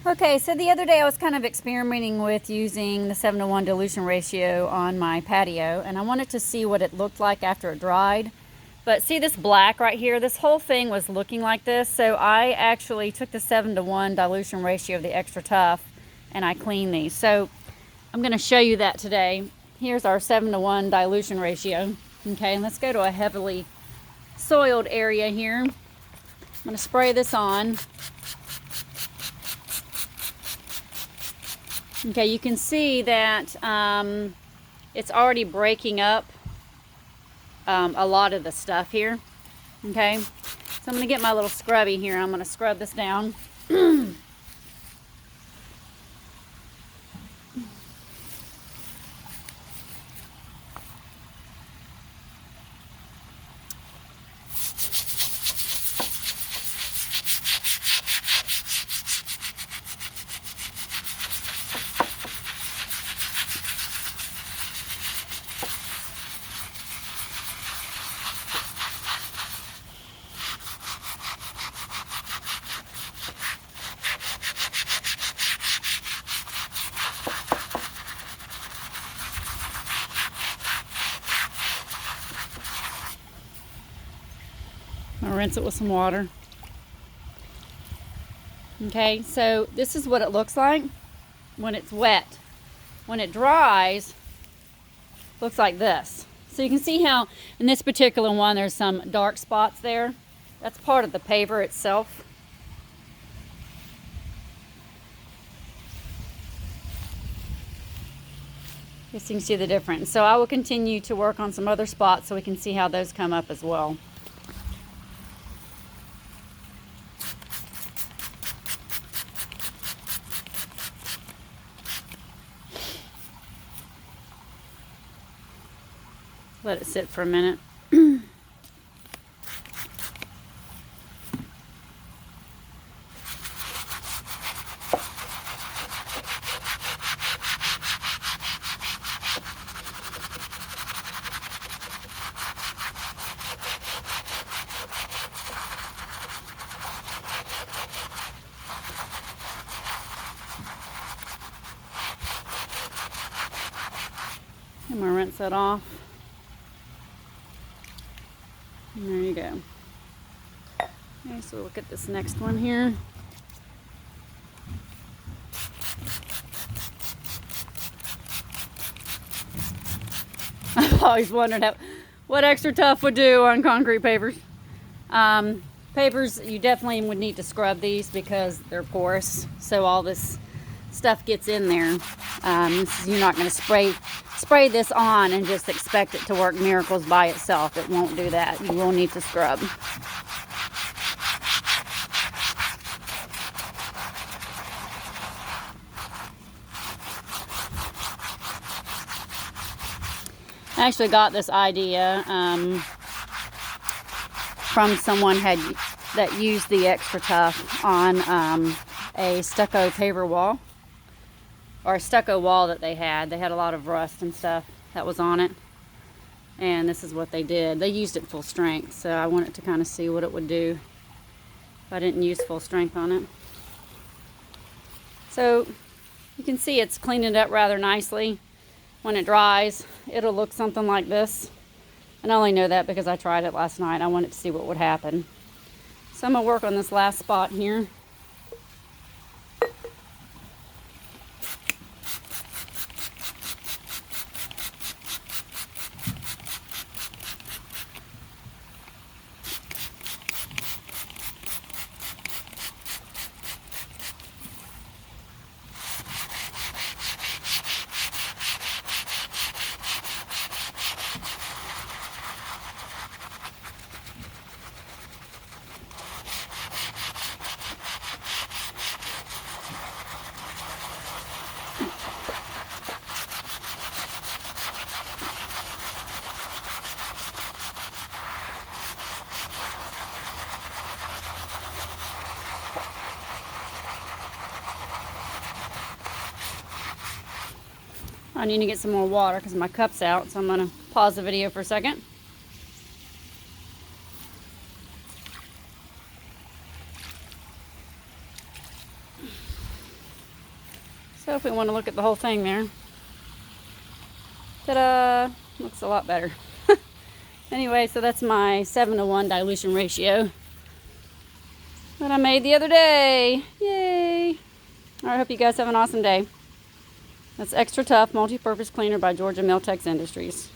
Okay, so the other day I was kind of experimenting with using the 7:1 dilution ratio on my patio, and I wanted to see what it looked like after it dried. But see this black right here? This whole thing was looking like this, so I actually took the 7:1 dilution ratio of the Extra Tough and I cleaned these. So I'm going to show you that today. Here's our 7:1 dilution ratio. Okay, and let's go to a heavily soiled area here. I'm going to spray this on. Okay, you can see that it's already breaking up a lot of the stuff here. Okay, so I'm going to get my little scrubby here. I'm going to scrub this down. I'll rinse it with some water. Okay, so this is what it looks like when it's wet. When it dries, it looks like this. So you can see how in this particular one there's some dark spots there. That's part of the paver itself. Just so you can see the difference. So I will continue to work on some other spots so we can see how those come up as well. Let it sit for a minute. I'm going to rinse that off. And there you go. Okay, so look at this next one here. I've always wondered what Extra Tough would do on concrete pavers. Pavers, you definitely would need to scrub these because they're porous, so all this stuff gets in there. You're not going to spray this on and just expect it to work miracles by itself. It won't do that. You will need to scrub. I actually got this idea from someone that used the Extra Tough on a stucco paver wall, or a stucco wall that they had. They had a lot of rust and stuff that was on it, and this is what they did. They used it full strength, so I wanted to kind of see what it would do if I didn't use full strength on it. So you can see it's cleaned it up rather nicely. When it dries, it'll look something like this. And I only know that because I tried it last night. I wanted to see what would happen. So I'm going to work on this last spot here. I need to get some more water because my cup's out, so I'm going to pause the video for a second. So if we want to look at the whole thing there. Ta-da! Looks a lot better. Anyway, so that's my 7:1 dilution ratio that I made the other day. Yay! I hope you guys have an awesome day. That's Extra Tough Multi-Purpose Cleaner by Georgia Mel-Tex Industries.